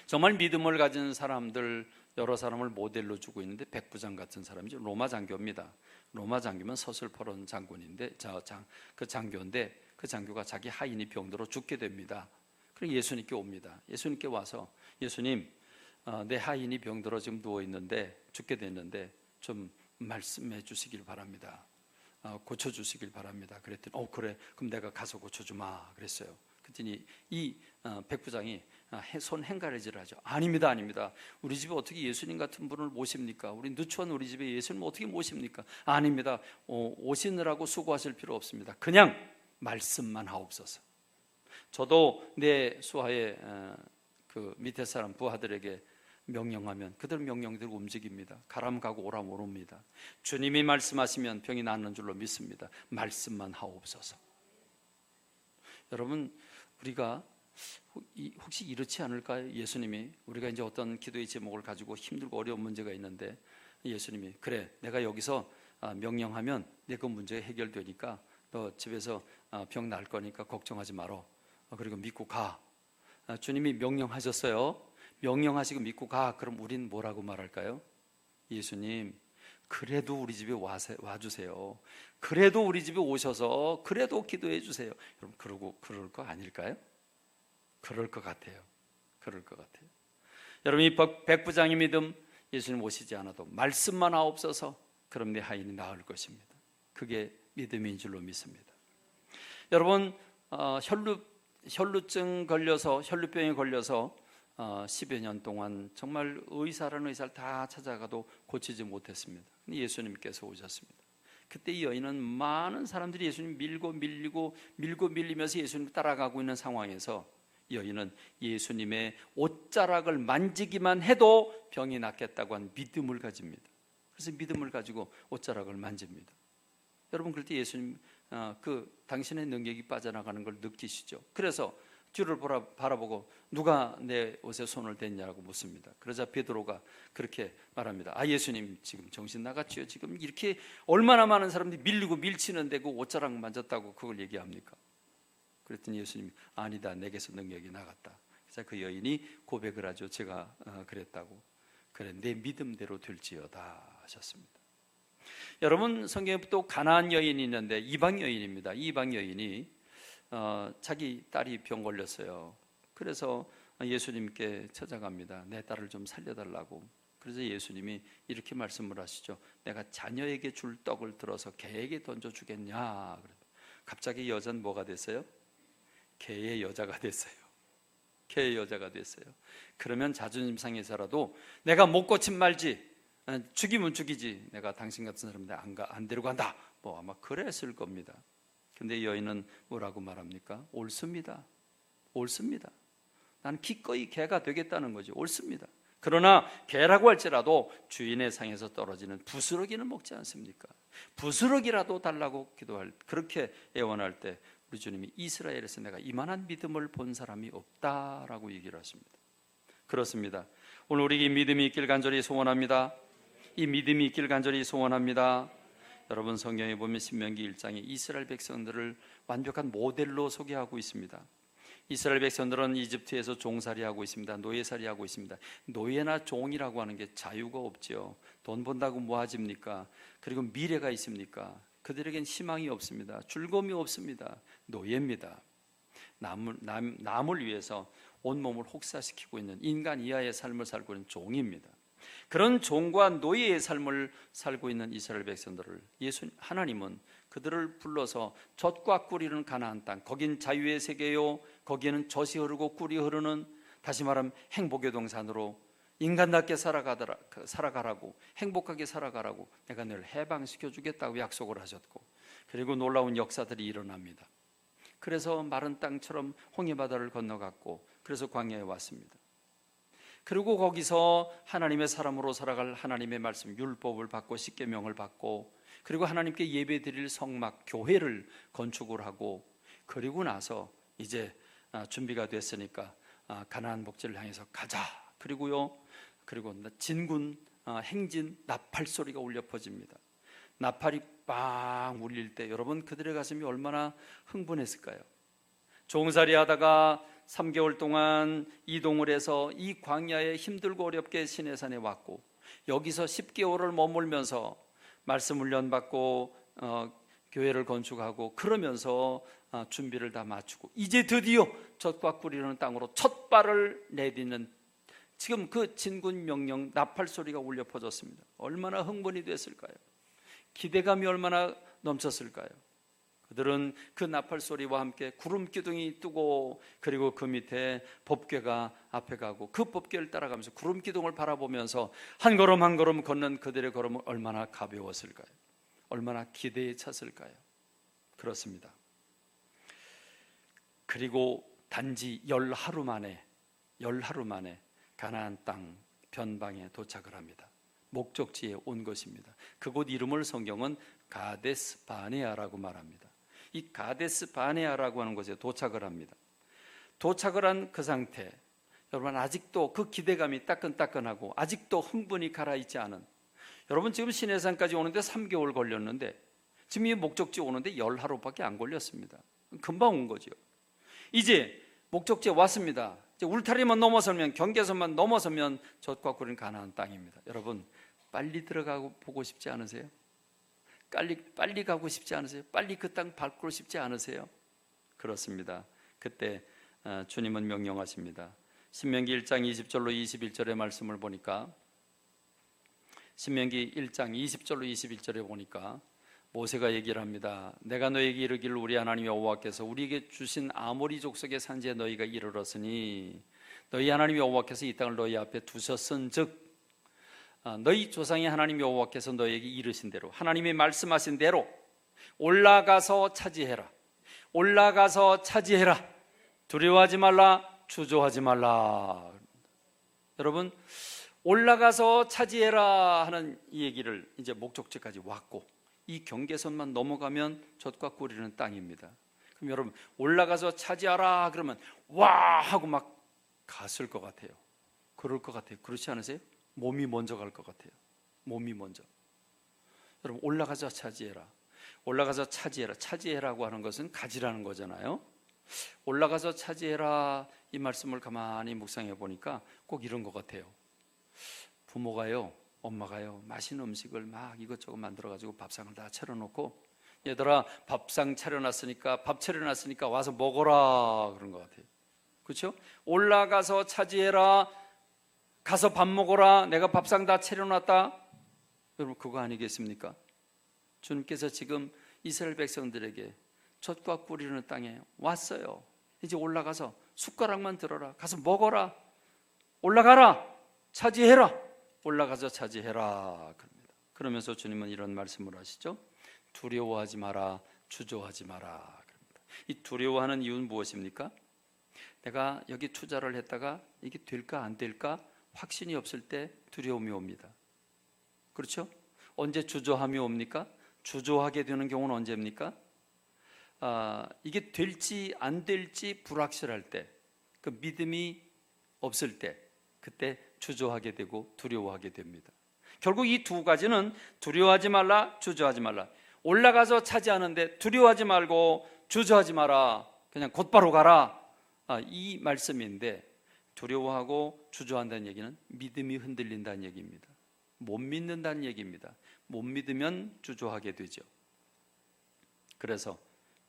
정말 믿음을 가진 사람들, 여러 사람을 모델로 주고 있는데 백부장 같은 사람이죠. 로마 장교입니다. 로마 장교면 서슬퍼런 장군인데 그 장교인데 그 장교가 자기 하인이 병들어 죽게 됩니다. 그리고 예수님께 옵니다. 예수님께 와서 예수님, 내 하인이 병들어 지금 누워 있는데 죽게 됐는데 좀 말씀해 주시길 바랍니다. 고쳐주시길 바랍니다. 그랬더니 그래, 그럼 내가 가서 고쳐주마 그랬어요. 그랬더니 이 백부장이 손 행가래질을 하죠. 아닙니다, 아닙니다. 우리 집에 어떻게 예수님 같은 분을 모십니까? 우리 누추한 우리 집에 예수님 어떻게 모십니까? 아닙니다. 오시느라고 수고하실 필요 없습니다. 그냥 말씀만 하옵소서. 저도 내 수하의 그 밑에 사람 부하들에게 명령하면 그들 명령대로 움직입니다. 가람 가고 오람 오릅니다. 주님이 말씀하시면 병이 낫는 줄로 믿습니다. 말씀만 하옵소서. 여러분, 우리가 혹시 이렇지 않을까요? 예수님이 우리가 이제 어떤 기도의 제목을 가지고 힘들고 어려운 문제가 있는데 예수님이 그래, 내가 여기서 명령하면 내 그 문제 해결되니까 너 집에서 병 날 거니까 걱정하지 말어. 그리고 믿고 가. 주님이 명령하셨어요. 명령하시고 믿고 가. 그럼 우린 뭐라고 말할까요? 예수님, 그래도 우리 집에 와주세요. 그래도 우리 집에 오셔서 그래도 기도해 주세요. 여러분, 그럴 거 아닐까요? 그럴 것 같아요. 그럴 것 같아요. 여러분, 이 백부장의 믿음, 예수님 오시지 않아도 말씀만 하옵소서, 그럼 내 하인이 나을 것입니다. 그게 믿음인 줄로 믿습니다. 여러분, 혈루증 걸려서, 혈루병에 걸려서 10여 년 동안 정말 의사라는 의사를 다 찾아가도 고치지 못했습니다. 근데 예수님께서 오셨습니다. 그때 이 여인은 많은 사람들이 예수님 밀고 밀리면서 예수님 따라가고 있는 상황에서 이 여인은 예수님의 옷자락을 만지기만 해도 병이 낫겠다고 한 믿음을 가집니다. 그래서 믿음을 가지고 옷자락을 만집니다. 여러분, 그럴 때 예수님 당신의 능력이 빠져나가는 걸 느끼시죠. 그래서 뒤를 바라보고 누가 내 옷에 손을 댔냐고 묻습니다. 그러자 베드로가 그렇게 말합니다. 예수님, 지금 정신 나갔지요? 지금 이렇게 얼마나 많은 사람들이 밀리고 밀치는데 그 옷자락 만졌다고 그걸 얘기합니까? 그랬더니 예수님이 아니다, 내게서 능력이 나갔다. 그래서 그 여인이 고백을 하죠. 제가 그랬다고. 그래, 내 믿음대로 될지어다 하셨습니다. 여러분, 성경에 또 가나안 여인이 있는데 이방 여인입니다. 이방 여인이 자기 딸이 병 걸렸어요. 그래서 예수님께 찾아갑니다. 내 딸을 좀 살려달라고. 그래서 예수님이 이렇게 말씀을 하시죠. 내가 자녀에게 줄 떡을 들어서 개에게 던져주겠냐. 갑자기 여자는 뭐가 됐어요? 개의 여자가 됐어요. 개의 여자가 됐어요. 그러면 자존심 상해서라도 내가 못 고침 말지, 죽이면 죽이지, 내가 당신 같은 사람인데 안 데리고 간다, 뭐 아마 그랬을 겁니다. 근데 여인은 뭐라고 말합니까? 옳습니다. 옳습니다. 나는 기꺼이 개가 되겠다는 거죠. 옳습니다. 그러나 개라고 할지라도 주인의 상에서 떨어지는 부스러기는 먹지 않습니까? 부스러기라도 달라고 그렇게 애원할 때 우리 주님이 이스라엘에서 내가 이만한 믿음을 본 사람이 없다라고 얘기를 하십니다. 그렇습니다. 오늘 우리에게 믿음이 있길 간절히 소원합니다. 이 믿음이 있길 간절히 소원합니다. 여러분, 성경에 보면 신명기 1장에 이스라엘 백성들을 완벽한 모델로 소개하고 있습니다. 이스라엘 백성들은 이집트에서 종살이하고 있습니다. 노예살이하고 있습니다. 노예나 종이라고 하는 게 자유가 없죠. 돈 번다고 뭐 하집니까? 그리고 미래가 있습니까? 그들에겐 희망이 없습니다. 즐거움이 없습니다. 노예입니다. 남을 위해서 온몸을 혹사시키고 있는 인간 이하의 삶을 살고 있는 종입니다. 그런 종과 노예의 삶을 살고 있는 이스라엘 백성들을 하나님은 그들을 불러서 젖과 꿀이 흐르는 가나안 땅, 거긴 자유의 세계요, 거기에는 젖이 흐르고 꿀이 흐르는, 다시 말하면 행복의 동산으로 인간답게 살아가라고, 행복하게 살아가라고 내가 늘 해방시켜 주겠다고 약속을 하셨고, 그리고 놀라운 역사들이 일어납니다. 그래서 마른 땅처럼 홍해바다를 건너갔고, 그래서 광야에 왔습니다. 그리고 거기서 하나님의 사람으로 살아갈 하나님의 말씀, 율법을 받고 십계명을 받고, 그리고 하나님께 예배드릴 성막, 교회를 건축을 하고, 그리고 나서 이제 준비가 됐으니까 가나안 복지를 향해서 가자. 그리고 진군, 행진, 나팔 소리가 울려 퍼집니다. 나팔이 빵 울릴 때 여러분, 그들의 가슴이 얼마나 흥분했을까요? 종살이 하다가 3개월 동안 이동을 해서 이 광야에 힘들고 어렵게 시내산에 왔고, 여기서 10개월을 머물면서 말씀 훈련 받고 교회를 건축하고, 그러면서 준비를 다 마치고 이제 드디어 젖과 꿀이 흐르는 땅으로 첫 발을 내딛는, 지금 그 진군 명령 나팔 소리가 울려 퍼졌습니다. 얼마나 흥분이 됐을까요? 기대감이 얼마나 넘쳤을까요? 그들은 그 나팔 소리와 함께 구름 기둥이 뜨고, 그리고 그 밑에 법궤가 앞에 가고, 그 법궤를 따라가면서 구름 기둥을 바라보면서 한 걸음 한 걸음 걷는 그들의 걸음은 얼마나 가벼웠을까요? 얼마나 기대에 찼을까요? 그렇습니다. 그리고 단지 열 하루 만에 가나안 땅 변방에 도착을 합니다. 목적지에 온 것입니다. 그곳 이름을 성경은 가데스 바네아라고 말합니다. 이 가데스 바네아라고 하는 곳에 도착을 합니다. 도착을 한 그 상태, 여러분, 아직도 그 기대감이 따끈따끈하고 아직도 흥분이 가라앉지 않은, 여러분, 지금 시내산까지 오는데 3개월 걸렸는데 지금 이 목적지 오는데 열 하루밖에 안 걸렸습니다. 금방 온 거죠. 이제 목적지에 왔습니다. 이제 울타리만 넘어서면, 경계선만 넘어서면 젖과 꿀은 가나안 땅입니다. 여러분, 빨리 들어가고 보고 싶지 않으세요? 빨리 가고 싶지 않으세요? 빨리 그 땅 밟고 싶지 않으세요? 그렇습니다. 그때 주님은 명령하십니다. 신명기 1장 20절로 21절의 말씀을 보니까, 신명기 1장 20절로 21절에 보니까 모세가 얘기를 합니다. 내가 너에게 이르기를 우리 하나님 여호와께서 우리에게 주신 아모리 족속의 산지에 너희가 이르렀으니 너희 하나님 여호와께서 이 땅을 너희 앞에 두셨은즉 너희 조상의 하나님 여호와께서 너희에게 이르신 대로 하나님이 말씀하신 대로 올라가서 차지해라. 올라가서 차지해라. 두려워하지 말라. 주저하지 말라. 여러분, 올라가서 차지해라 하는 이 얘기를 이제 목적지까지 왔고, 이 경계선만 넘어가면 젖과 꿀이는 땅입니다. 그럼 여러분, 올라가서 차지하라 그러면 와 하고 막 갔을 것 같아요. 그럴 것 같아요. 그렇지 않으세요? 몸이 먼저 갈 것 같아요. 몸이 먼저. 여러분, 올라가서 차지해라. 올라가서 차지해라. 차지해라고 하는 것은 가지라는 거잖아요. 올라가서 차지해라, 이 말씀을 가만히 묵상해 보니까 꼭 이런 것 같아요. 부모가요, 엄마가요, 맛있는 음식을 막 이것저것 만들어 가지고 밥상을 다 차려놓고, 얘들아 밥상 차려놨으니까, 밥 차려놨으니까 와서 먹어라 그런 것 같아요. 그렇죠? 올라가서 차지해라. 가서 밥 먹어라. 내가 밥상 다 차려놨다. 여러분, 그거 아니겠습니까? 주님께서 지금 이스라엘 백성들에게 젖과 꿀이는 땅에 왔어요. 이제 올라가서 숟가락만 들어라. 가서 먹어라. 올라가라. 차지해라. 올라가서 차지해라. 그러면서 주님은 이런 말씀을 하시죠. 두려워하지 마라. 주저하지 마라. 이 두려워하는 이유는 무엇입니까? 내가 여기 투자를 했다가 이게 될까 안 될까 확신이 없을 때 두려움이 옵니다. 그렇죠? 언제 주저함이 옵니까? 주저하게 되는 경우는 언제입니까? 이게 될지 안 될지 불확실할 때, 그 믿음이 없을 때, 그때 주저하게 되고 두려워하게 됩니다. 결국 이 두 가지는 두려워하지 말라, 주저하지 말라. 올라가서 차지하는데 두려워하지 말고 주저하지 마라. 그냥 곧바로 가라. 이 말씀인데, 두려워하고 주저한다는 얘기는 믿음이 흔들린다는 얘기입니다. 못 믿는다는 얘기입니다. 못 믿으면 주저하게 되죠. 그래서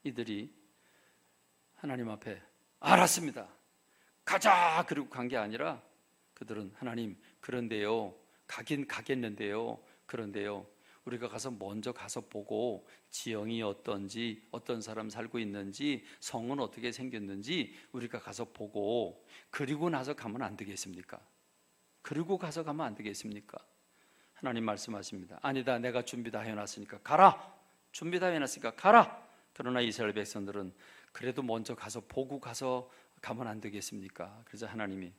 이들이 하나님 앞에 알았습니다, 가자 그리고 간 게 아니라, 그들은 하나님, 그런데요, 가긴 가겠는데요, 그런데요, 우리가 가서 먼저 가서 보고 지형이 어떤지, 어떤 사람 살고 있는지, 성은 어떻게 생겼는지 우리가 가서 보고 그리고 나서 가면 안 되겠습니까? 그리고 가서 가면 안 되겠습니까? 하나님 말씀하십니다. 아니다, 내가 준비 다 해놨으니까 가라. 준비 다 해놨으니까 가라. 그러나 이스라엘 백성들은 그래도 먼저 가서 보고 가서 가면 안 되겠습니까? 그래서 하나님이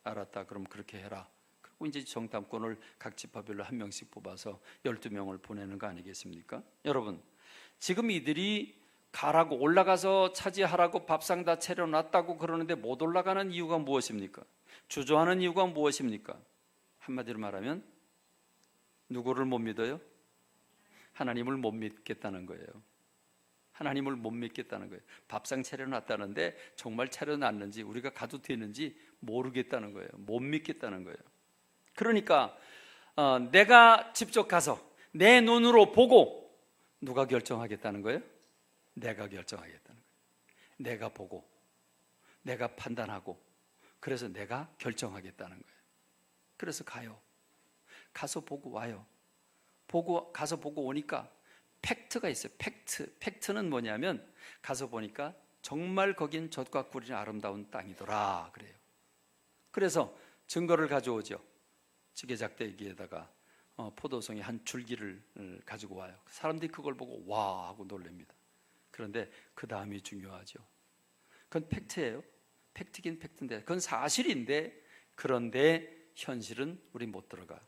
알았다, 그럼 그렇게 해라. 그리고 이제 정탐꾼을 각 지파별로 한 명씩 뽑아서 12명을 보내는 거 아니겠습니까? 여러분, 지금 이들이 가라고, 올라가서 차지하라고 밥상 다 차려놨다고 그러는데 못 올라가는 이유가 무엇입니까? 주저하는 이유가 무엇입니까? 한마디로 말하면 누구를 못 믿어요? 하나님을 못 믿겠다는 거예요. 하나님을 못 믿겠다는 거예요. 밥상 차려놨다는데 정말 차려놨는지, 우리가 가도 되는지 모르겠다는 거예요. 못 믿겠다는 거예요. 그러니까 내가 직접 가서 내 눈으로 보고, 누가 결정하겠다는 거예요? 내가 결정하겠다는 거예요. 내가 보고, 내가 판단하고, 그래서 내가 결정하겠다는 거예요. 그래서 가요. 가서 보고 와요. 가서 보고 오니까 팩트가 있어요. 팩트는 뭐냐면, 가서 보니까 정말 거긴 젖과 꿀이 아름다운 땅이더라 그래요. 그래서 증거를 가져오죠. 지게작대기에다가 포도송이 한 줄기를 가지고 와요. 사람들이 그걸 보고 와 하고 놀랍니다. 그런데 그 다음이 중요하죠. 그건 팩트예요. 팩트긴 팩트인데, 그건 사실인데, 그런데 현실은 우리 못 들어가.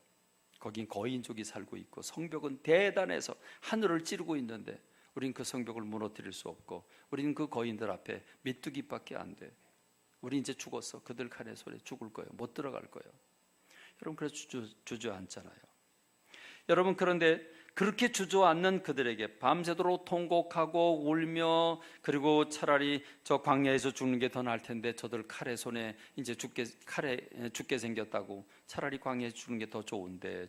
거긴 거인족이 살고 있고 성벽은 대단해서 하늘을 찌르고 있는데, 우린 그 성벽을 무너뜨릴 수 없고, 우린 그 거인들 앞에 메뚜기밖에 안 돼. 우리 이제 죽었어. 그들 칼의 손에 죽을 거예요. 못 들어갈 거예요. 여러분, 그래서 주저앉잖아요. 여러분, 그런데 그렇게 주저앉는 그들에게 밤새도록 통곡하고 울며, 그리고 차라리 저 광야에서 죽는 게 더 나을 텐데 저들 칼의 손에 이제 죽게 생겼다고, 차라리 광야에서 죽는 게 더 좋은데,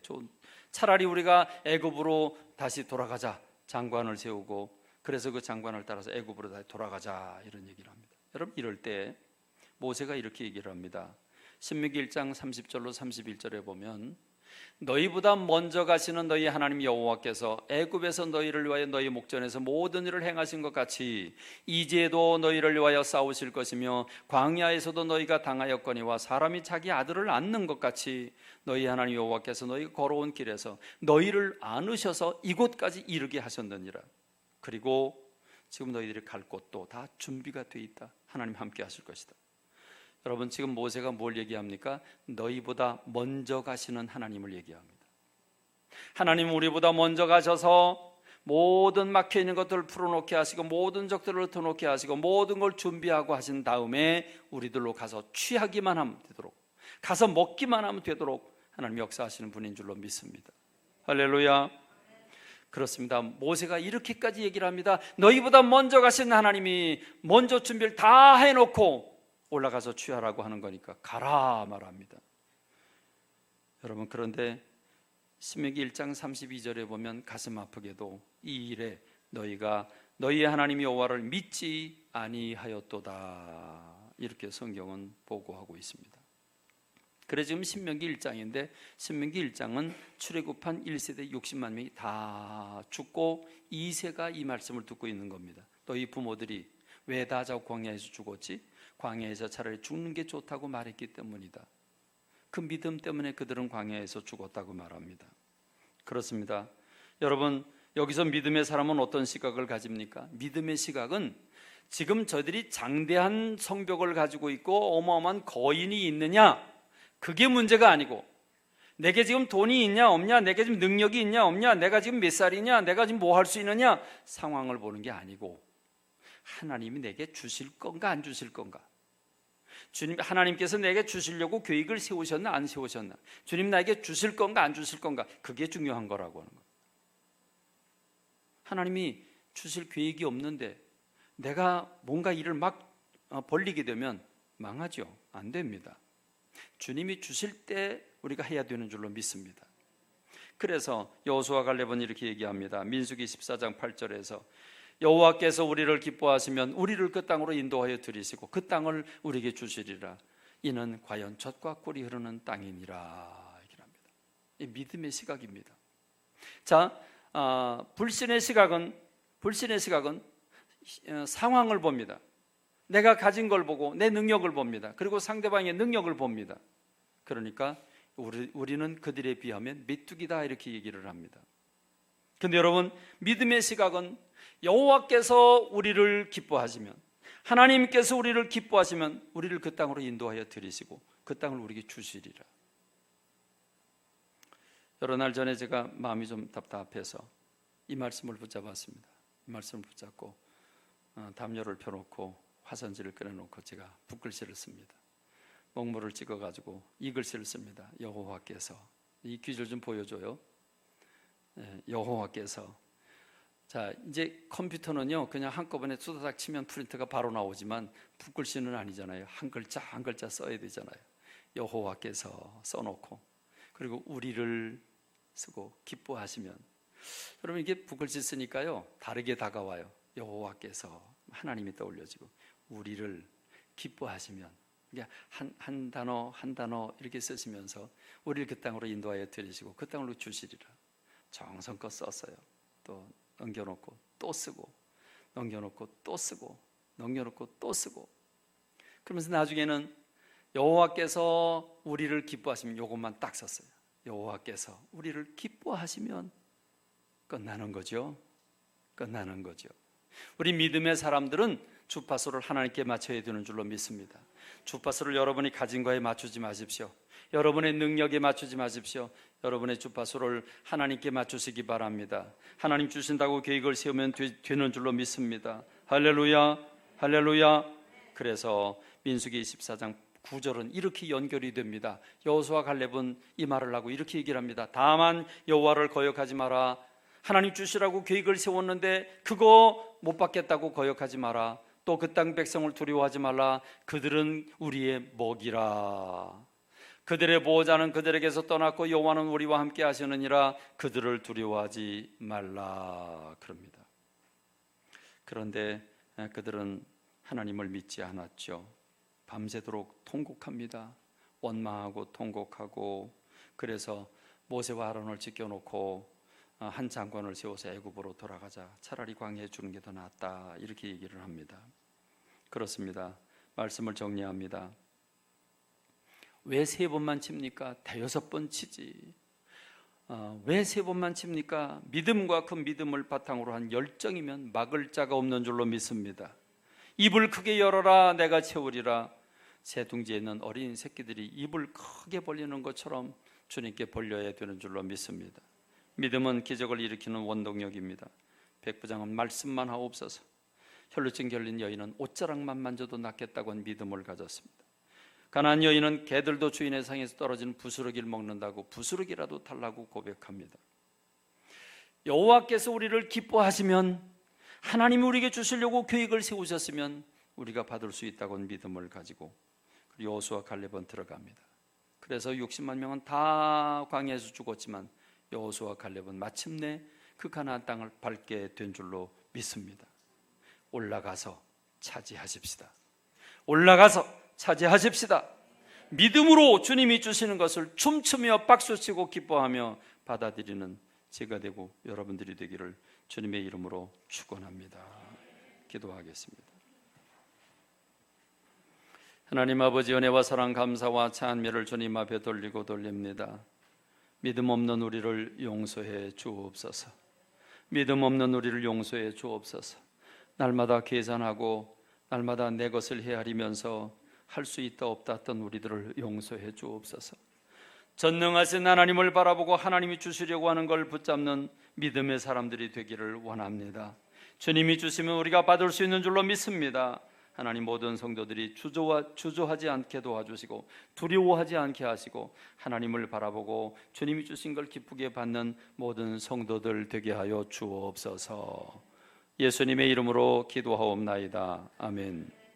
차라리 우리가 애굽으로 다시 돌아가자, 장관을 세우고, 그래서 그 장관을 따라서 애굽으로 다시 돌아가자, 이런 얘기를 합니다. 여러분, 이럴 때 모세가 이렇게 얘기를 합니다. 신명기 1장 30절로 31절에 보면 너희보다 먼저 가시는 너희 하나님 여호와께서 애굽에서 너희를 위하여 너희 목전에서 모든 일을 행하신 것 같이 이제도 너희를 위하여 싸우실 것이며 광야에서도 너희가 당하였거니와 사람이 자기 아들을 낳는 것 같이 너희 하나님 여호와께서 너희가 걸어온 길에서 너희를 안으셔서 이곳까지 이르게 하셨느니라. 그리고 지금 너희들이 갈 곳도 다 준비가 돼 있다. 하나님 함께 하실 것이다. 여러분, 지금 모세가 뭘 얘기합니까? 너희보다 먼저 가시는 하나님을 얘기합니다. 하나님 우리보다 먼저 가셔서 모든 막혀있는 것들을 풀어놓게 하시고 모든 적들을 터놓게 하시고 모든 걸 준비하고 하신 다음에 우리들로 가서 취하기만 하면 되도록, 가서 먹기만 하면 되도록 하나님 역사하시는 분인 줄로 믿습니다. 할렐루야. 그렇습니다. 모세가 이렇게까지 얘기를 합니다. 너희보다 먼저 가신 하나님이 먼저 준비를 다 해놓고 올라가서 취하라고 하는 거니까 가라 말합니다. 여러분, 그런데 신명기 1장 32절에 보면 가슴 아프게도 이 일에 너희가 너희 하나님 여호와를 믿지 아니하였도다, 이렇게 성경은 보고하고 있습니다. 그래 지금 신명기 1장인데 신명기 1장은 출애굽한 1세대 60만 명이 다 죽고 2세가 이 말씀을 듣고 있는 겁니다. 너희 부모들이 왜 다 저 광야에서 죽었지? 광야에서 차라리 죽는 게 좋다고 말했기 때문이다. 그 믿음 때문에 그들은 광야에서 죽었다고 말합니다. 그렇습니다. 여러분, 여기서 믿음의 사람은 어떤 시각을 가집니까? 믿음의 시각은 지금 저들이 장대한 성벽을 가지고 있고 어마어마한 거인이 있느냐, 그게 문제가 아니고 내게 지금 돈이 있냐 없냐, 내게 지금 능력이 있냐 없냐, 내가 지금 몇 살이냐, 내가 지금 뭐 할 수 있느냐, 상황을 보는 게 아니고 하나님이 내게 주실 건가 안 주실 건가, 주님, 하나님께서 내게 주시려고 계획을 세우셨나 안 세우셨나, 주님 나에게 주실 건가 안 주실 건가, 그게 중요한 거라고 하는 거예요. 하나님이 주실 계획이 없는데 내가 뭔가 일을 막 벌리게 되면 망하죠. 안 됩니다. 주님이 주실 때 우리가 해야 되는 줄로 믿습니다. 그래서 여호수아 갈렙은 이렇게 얘기합니다. 민수기 14장 8절에서 여호와께서 우리를 기뻐하시면 우리를 그 땅으로 인도하여 들이시고 그 땅을 우리에게 주시리라. 이는 과연 젖과 꿀이 흐르는 땅이니라. 이렇게 합니다. 이 믿음의 시각입니다. 자, 불신의 시각은 상황을 봅니다. 내가 가진 걸 보고 내 능력을 봅니다. 그리고 상대방의 능력을 봅니다. 그러니까 우리는 그들에 비하면 메뚜기다, 이렇게 얘기를 합니다. 그런데 여러분, 믿음의 시각은 여호와께서 우리를 기뻐하시면, 하나님께서 우리를 기뻐하시면 우리를 그 땅으로 인도하여 들이시고 그 땅을 우리에게 주시리라. 여러 날 전에 제가 마음이 좀 답답해서 이 말씀을 붙잡았습니다. 이 말씀을 붙잡고 담요를 펴놓고 화선지를 꺼내놓고 제가 붓글씨를 씁니다. 먹물을 찍어가지고 이 글씨를 씁니다. 여호와께서, 이 귀절 좀 보여줘요. 여호와께서. 자, 이제 컴퓨터는요 그냥 한꺼번에 수다닥 치면 프린트가 바로 나오지만 붓글씨는 아니잖아요. 한 글자 한 글자 써야 되잖아요. 여호와께서 써놓고 그리고 우리를 쓰고 기뻐하시면, 여러분 이게 붓글씨 쓰니까요 다르게 다가와요. 여호와께서, 하나님이 떠올려지고 우리를 기뻐하시면, 한 단어 한 단어 이렇게 쓰시면서 우리를 그 땅으로 인도하여 들이시고 그 땅으로 주시리라. 정성껏 썼어요. 또 넘겨놓고 또 쓰고, 넘겨놓고 또 쓰고, 넘겨놓고 또 쓰고, 그러면서 나중에는 여호와께서 우리를 기뻐하시면 요것만 딱 썼어요. 여호와께서 우리를 기뻐하시면 끝나는 거죠. 끝나는 거죠. 우리 믿음의 사람들은 주파수를 하나님께 맞춰야 되는 줄로 믿습니다. 주파수를 여러분이 가진 거에 맞추지 마십시오. 여러분의 능력에 맞추지 마십시오. 여러분의 주파수를 하나님께 맞추시기 바랍니다. 하나님 주신다고 계획을 세우면 되는 줄로 믿습니다. 할렐루야, 할렐루야. 그래서 민수기 24장 9절은 이렇게 연결이 됩니다. 여호수아 갈렙은 이 말을 하고 이렇게 얘기를 합니다. 다만 여호와를 거역하지 마라. 하나님 주시라고 계획을 세웠는데 그거 못 받겠다고 거역하지 마라. 또 그 땅 백성을 두려워하지 말라. 그들은 우리의 먹이라. 그들의 보호자는 그들에게서 떠났고 여호와는 우리와 함께 하시느니라. 그들을 두려워하지 말라. 그럽니다. 그런데 그들은 하나님을 믿지 않았죠. 밤새도록 통곡합니다. 원망하고 통곡하고, 그래서 모세와 아론을 지켜놓고 한 장관을 세워서 애굽으로 돌아가자, 차라리 광야에 주는 게 더 낫다, 이렇게 얘기를 합니다. 그렇습니다. 말씀을 정리합니다. 왜 3번만 칩니까? 대여섯 번 치지. 왜 3번만 칩니까? 믿음과 그 믿음을 바탕으로 한 열정이면 막을 자가 없는 줄로 믿습니다. 입을 크게 열어라, 내가 채우리라. 새둥지에 있는 어린 새끼들이 입을 크게 벌리는 것처럼 주님께 벌려야 되는 줄로 믿습니다. 믿음은 기적을 일으키는 원동력입니다. 백부장은 말씀만 하옵소서. 혈루증 결린 여인은 옷자락만 만져도 낫겠다고 한 믿음을 가졌습니다. 가난한 여인은 개들도 주인의 상에서 떨어진 부스러기를 먹는다고 부스러기라도 달라고 고백합니다. 여호와께서 우리를 기뻐하시면, 하나님이 우리에게 주시려고 계획을 세우셨으면 우리가 받을 수 있다고 한 믿음을 가지고 여호수아 갈렙은 들어갑니다. 그래서 60만 명은 다 광야에서 죽었지만 여호수아 갈렙은 마침내 그 가나안 땅을 밟게 된 줄로 믿습니다. 올라가서 차지하십시다. 올라가서 차지하십시다. 믿음으로 주님이 주시는 것을 춤추며 박수치고 기뻐하며 받아들이는 제가 되고 여러분들이 되기를 주님의 이름으로 축원합니다. 기도하겠습니다. 하나님 아버지, 은혜와 사랑 감사와 찬미를 주님 앞에 돌리고 돌립니다. 믿음 없는 우리를 용서해 주옵소서. 믿음 없는 우리를 용서해 주옵소서. 날마다 계산하고 날마다 내 것을 헤아리면서 할 수 있다 없다 했던 우리들을 용서해 주옵소서. 전능하신 하나님을 바라보고 하나님이 주시려고 하는 걸 붙잡는 믿음의 사람들이 되기를 원합니다. 주님이 주시면 우리가 받을 수 있는 줄로 믿습니다. 하나님, 모든 성도들이 주저하지 않게 도와주시고 두려워하지 않게 하시고 하나님을 바라보고 주님이 주신 걸 기쁘게 받는 모든 성도들 되게 하여 주옵소서. 예수님의 이름으로 기도하옵나이다. 아멘.